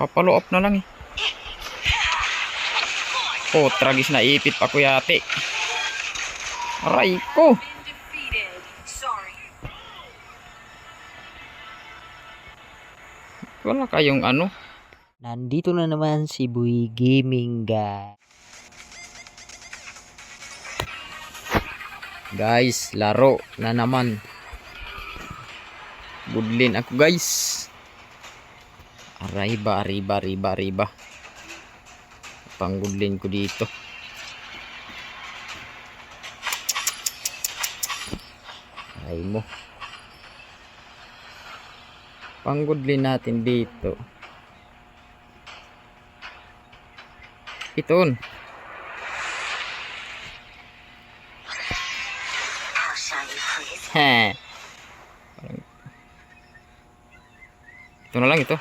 Papalo up na lang eh. Oh, tragis na ipit pa kuyate. Aray ko. Wala kayong ano. Nandito na naman si Boy Gaming, guys. Guys, laro na naman. Budlin ako guys. Arriba. Panggudlin ko dito. Ay mo. Panggudlin natin dito. Iton. Heh. Ito na lang ito.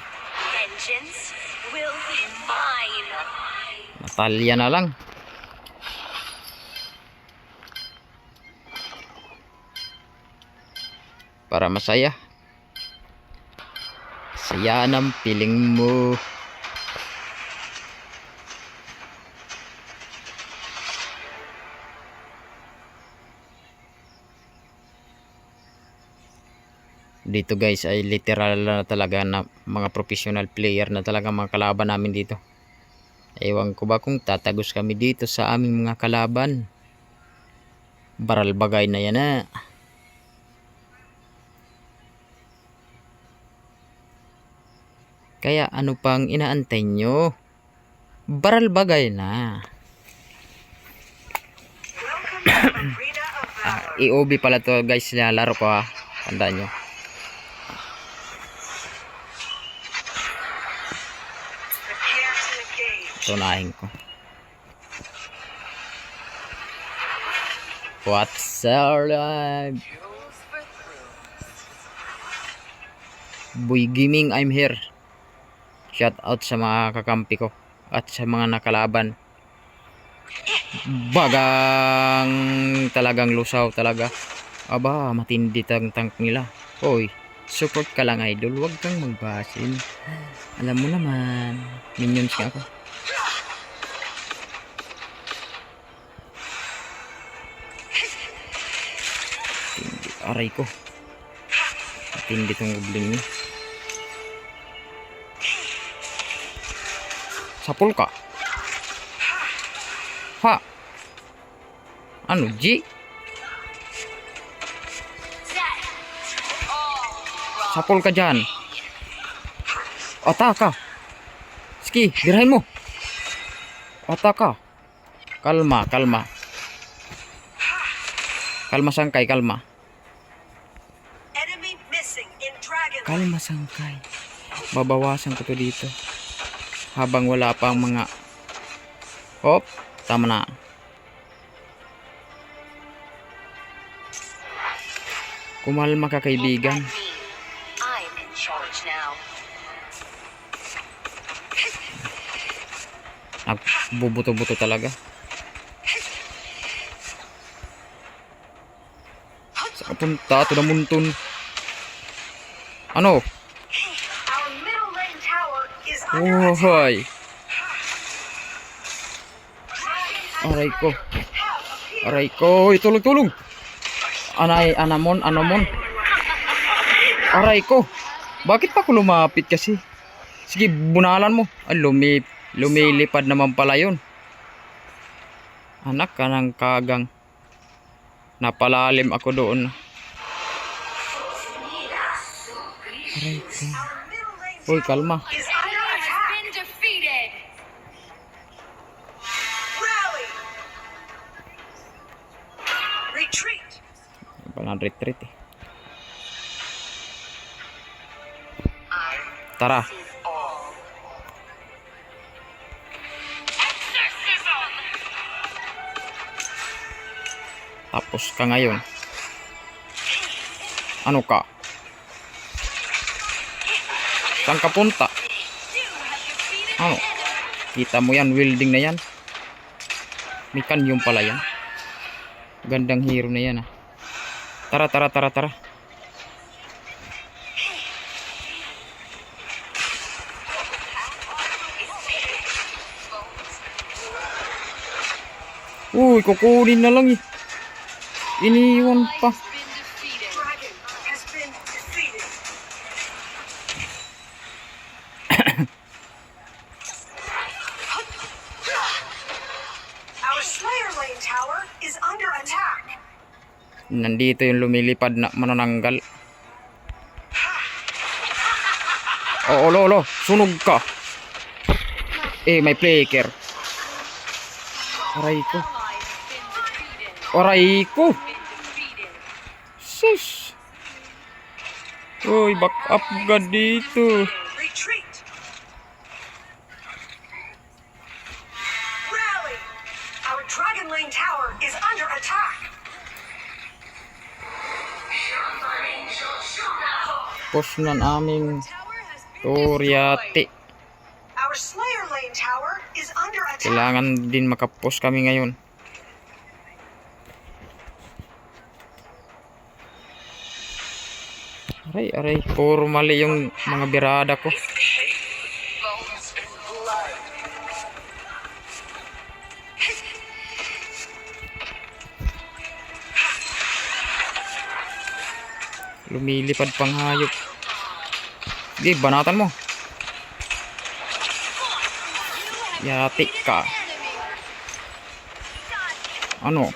Natalia na lang. Para masaya. Saya ng piling mo. Dito guys ay literal na talaga na mga professional player na talaga mga kalaban namin dito. Ewan ko ba kung tatagos kami dito sa aming mga kalaban. Baral bagay na yan na. Kaya ano pang inaantay nyo? Baral bagay na. EOB pala to guys na laro ko ha. Tandaan nyo. Tunahin ko. What's up? Boy Gaming, I'm here. Shout out sa mga kakampi ko at sa mga nakalaban. Bagang talagang lusaw talaga. Aba, matindi tang tank nila. Hoy, support ka lang idol, wag kang magbasin. Alam mo naman, minions ka ako. Aray ko. Matindi tong goblin niya. Sapul ka. Ha? Ano, G? Sapul ka dyan. Ataka. Sige, birahin mo. Ataka. Kalma. Kalma sangkay, kalma. Kalma sangkay. Babawasan ko to dito. Habang wala pa ang mga... Hop, tama na. Kumalma ka kaibigan. Bubuto-buto talaga. Sa kapunta, ito na muntun. Ano? Oh, hoy. Aray ko. Tulong. Anamon. Aray ko. Bakit pa ako lumapit kasi? Sige, bunalan mo. Ay, lumilipad naman pala yun. Anak ka ng kagang. Napalalim ako doon. Aray ko. Uy, kalma. Palang retreat eh. Tara. Tapos ka ngayon. Ano ka? Saan ka punta? Ano? Kita mo yan, welding na yan. Mikan yung pala yan. Gandang hero na yan ah. Tara. Uy, kukunin na lang eh. Iniwan pa. Dragon has been defeated. Our Slayer Lane tower is under attack. Nandito yung lumilipad na manananggal. Oo, lolo. Sunog ka. May flicker. Aray ko. Aray ko. Sus. Uy, back up ka dito. Retreat. Rally. Our Dragon Lane tower is under attack. Push ng aming Turyati. Our Slayer Lane tower is under attack. Kailangan din makapush kami ngayon. Aray, aray. Puro mali yung mga birada ko. Lumilipad pang hayop. Sige, banatan mo. Yati ka. Ano?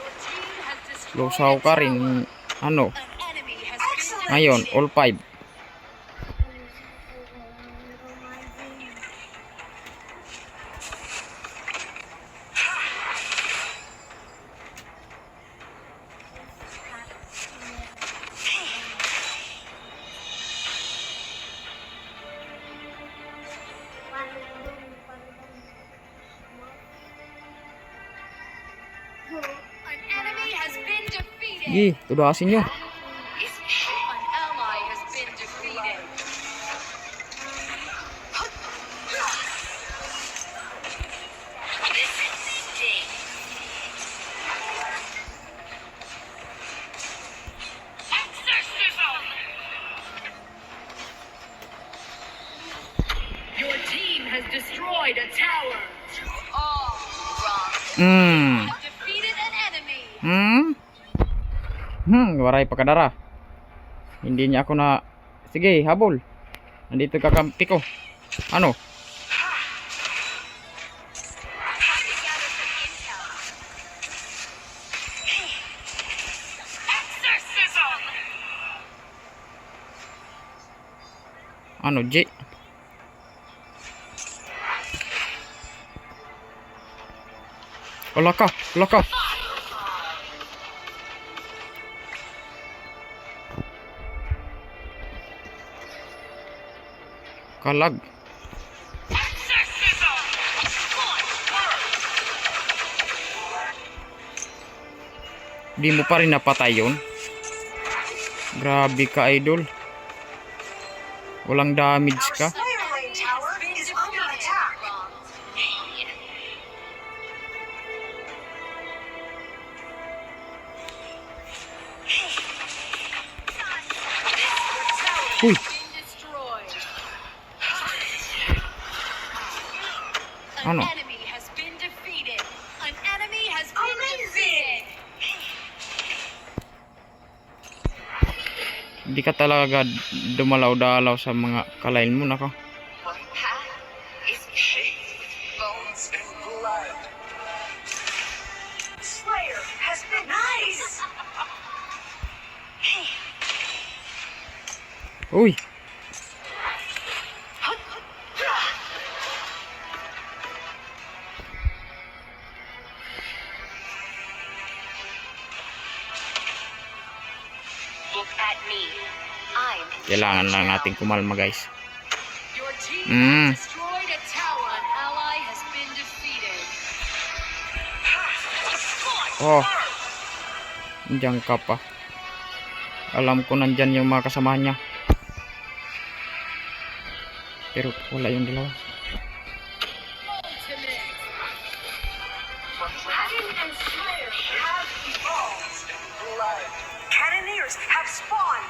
Lusaw ka rin. Ano? Ngayon, all 5. An enemy has been defeated. Sige, tudasin nyo. An ally has been defeated. Exorcism! Your team has destroyed a tower. All wrong. Defeated an enemy. Waray pagkadara. Hindi niya ako na... Sige, habol. Nandito kakampi ko. Ano? Exorcism! Ano, J? Wala ka, wala ka. Kalag. Di mo pa rin napatay yun. Grabe ka, idol. Walang damage ka. Slayer Lane tower is under attack. Uy, Destroyed. Ano? An enemy has been defeated. An enemy has been defeated. di ka talaga dumalaw-dalaw sa mga kalain mo, nako. My path is paved with bones and blood. Slayer has been nice. Uy, Look at me. I'm kailangan lang natin kumalma, guys. your team Mm. has destroyed a tower. An ally has been defeated. Oh, nandiyan ka pa. Alam ko nandyan yung mga kasamahan niya. Pero wala yung dalawa. Ultimate. Dragon and Slayer have evolved. Cannoneers have spawned.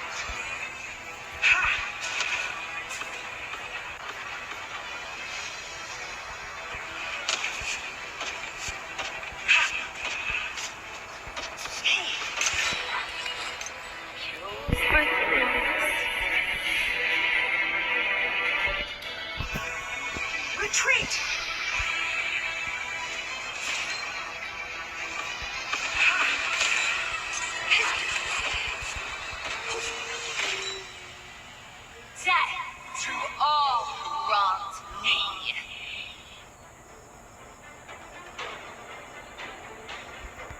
Retreat! Death to all who wronged me.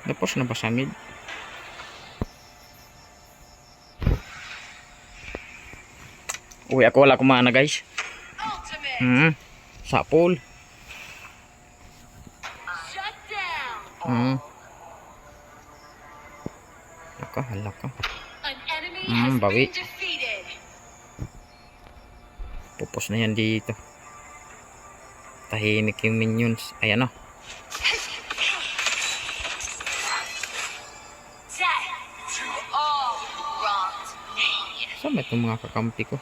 Tapos na ba sa mid? Uy, ako wala kumana guys. Ultimate. Sapol. Shut down. Halaka. An enemy has bawi. been defeated. Pupos na yan dito. Tahimik yung minions. Ayan o. Death to all who wronged me. Saan ba itong mga kakampi ko?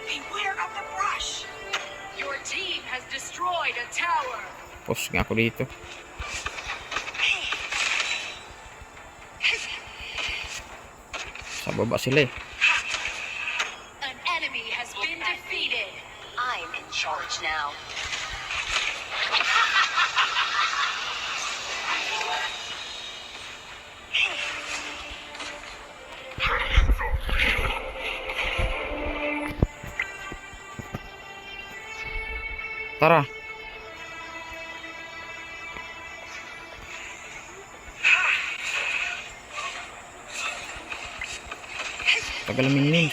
Beware of the brush! Your team has destroyed a tower. Pupos nga ako dito. Sa baba sila eh. An enemy has been defeated. I'm in charge now. Tara. Tagal minions.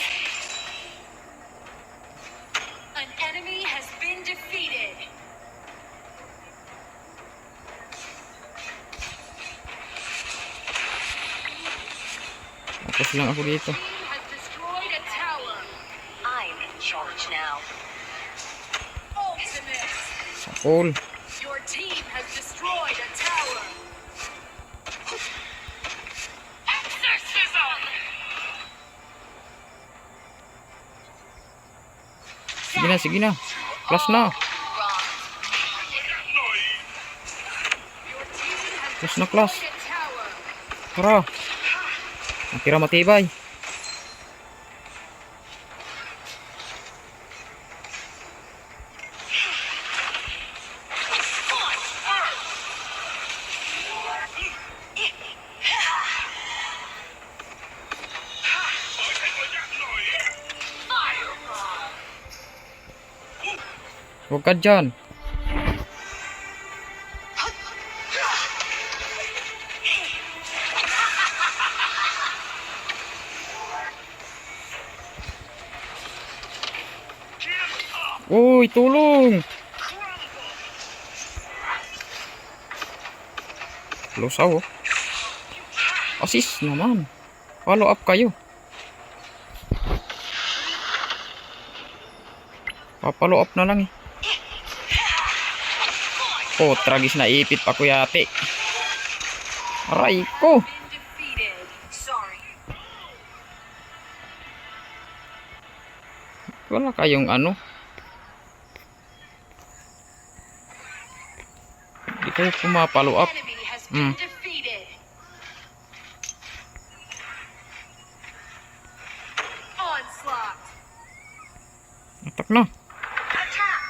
An enemy has been defeated. Tapos lang ako dito. Team has destroyed a tower. I'm in charge now. Ultimate. Sapol. Your team has destroyed a tower. Exorcism. Sige na, sige na. Clash na. Your team has Clash na, clash. destroyed a tower. Tara. Natira matibay. Huwag ka dyan. Uy, tulong! Lusaw oh. Assist naman. Follow up kayo. Papalo up na lang eh. Oh, tragis na ipit pa kuyate. Aray ko. Been defeated. Sorry. Wala kayong ano. Hindi kayo pumapalo up. Enemy has been Mm. defeated. Onslaught. Atak na. Attack!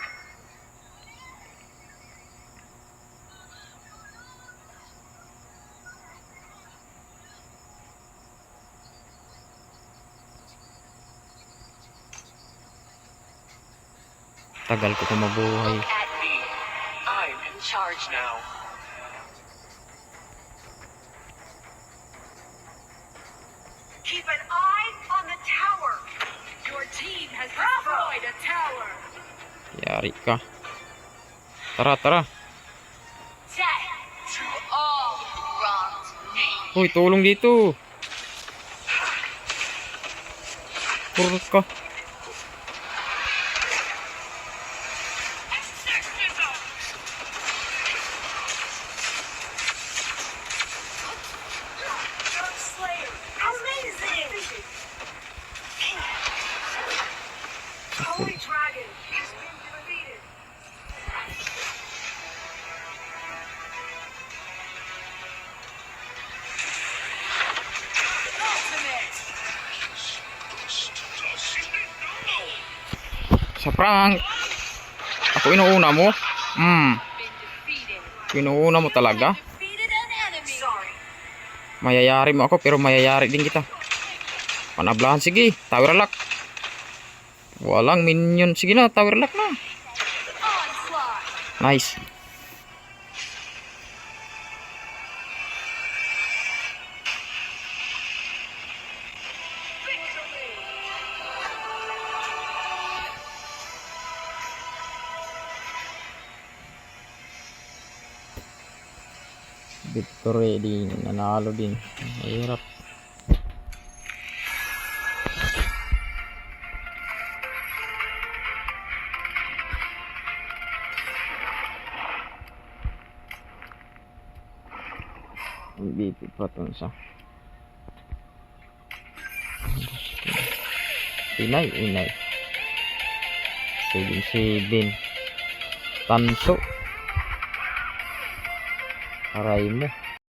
Tagal ko mabuhay. At me. I'm in charge now. Keep an eye on the tower. Your team has destroyed a tower. Yari ka. Tara, tara. Death to all who wronged me. Uy, tulong dito. Purot ka. Exorcism. Dark Slayer. Amazing! Holy Dragon has been defeated. Sa prank. Ako inuuna mo? Been defeated. Inuuna mo talaga? Defeated an enemy. Sorry. Mayayari mo ako pero mayayari din kita. Panablahan, sige. Tower lock. Walang minion. Sige na, tower lock na. Onslaught. Nice. Victory din. Nanalo din. Mahirap. MVP pa itong isa. Inay. 7-7. Tanso. Aray mo.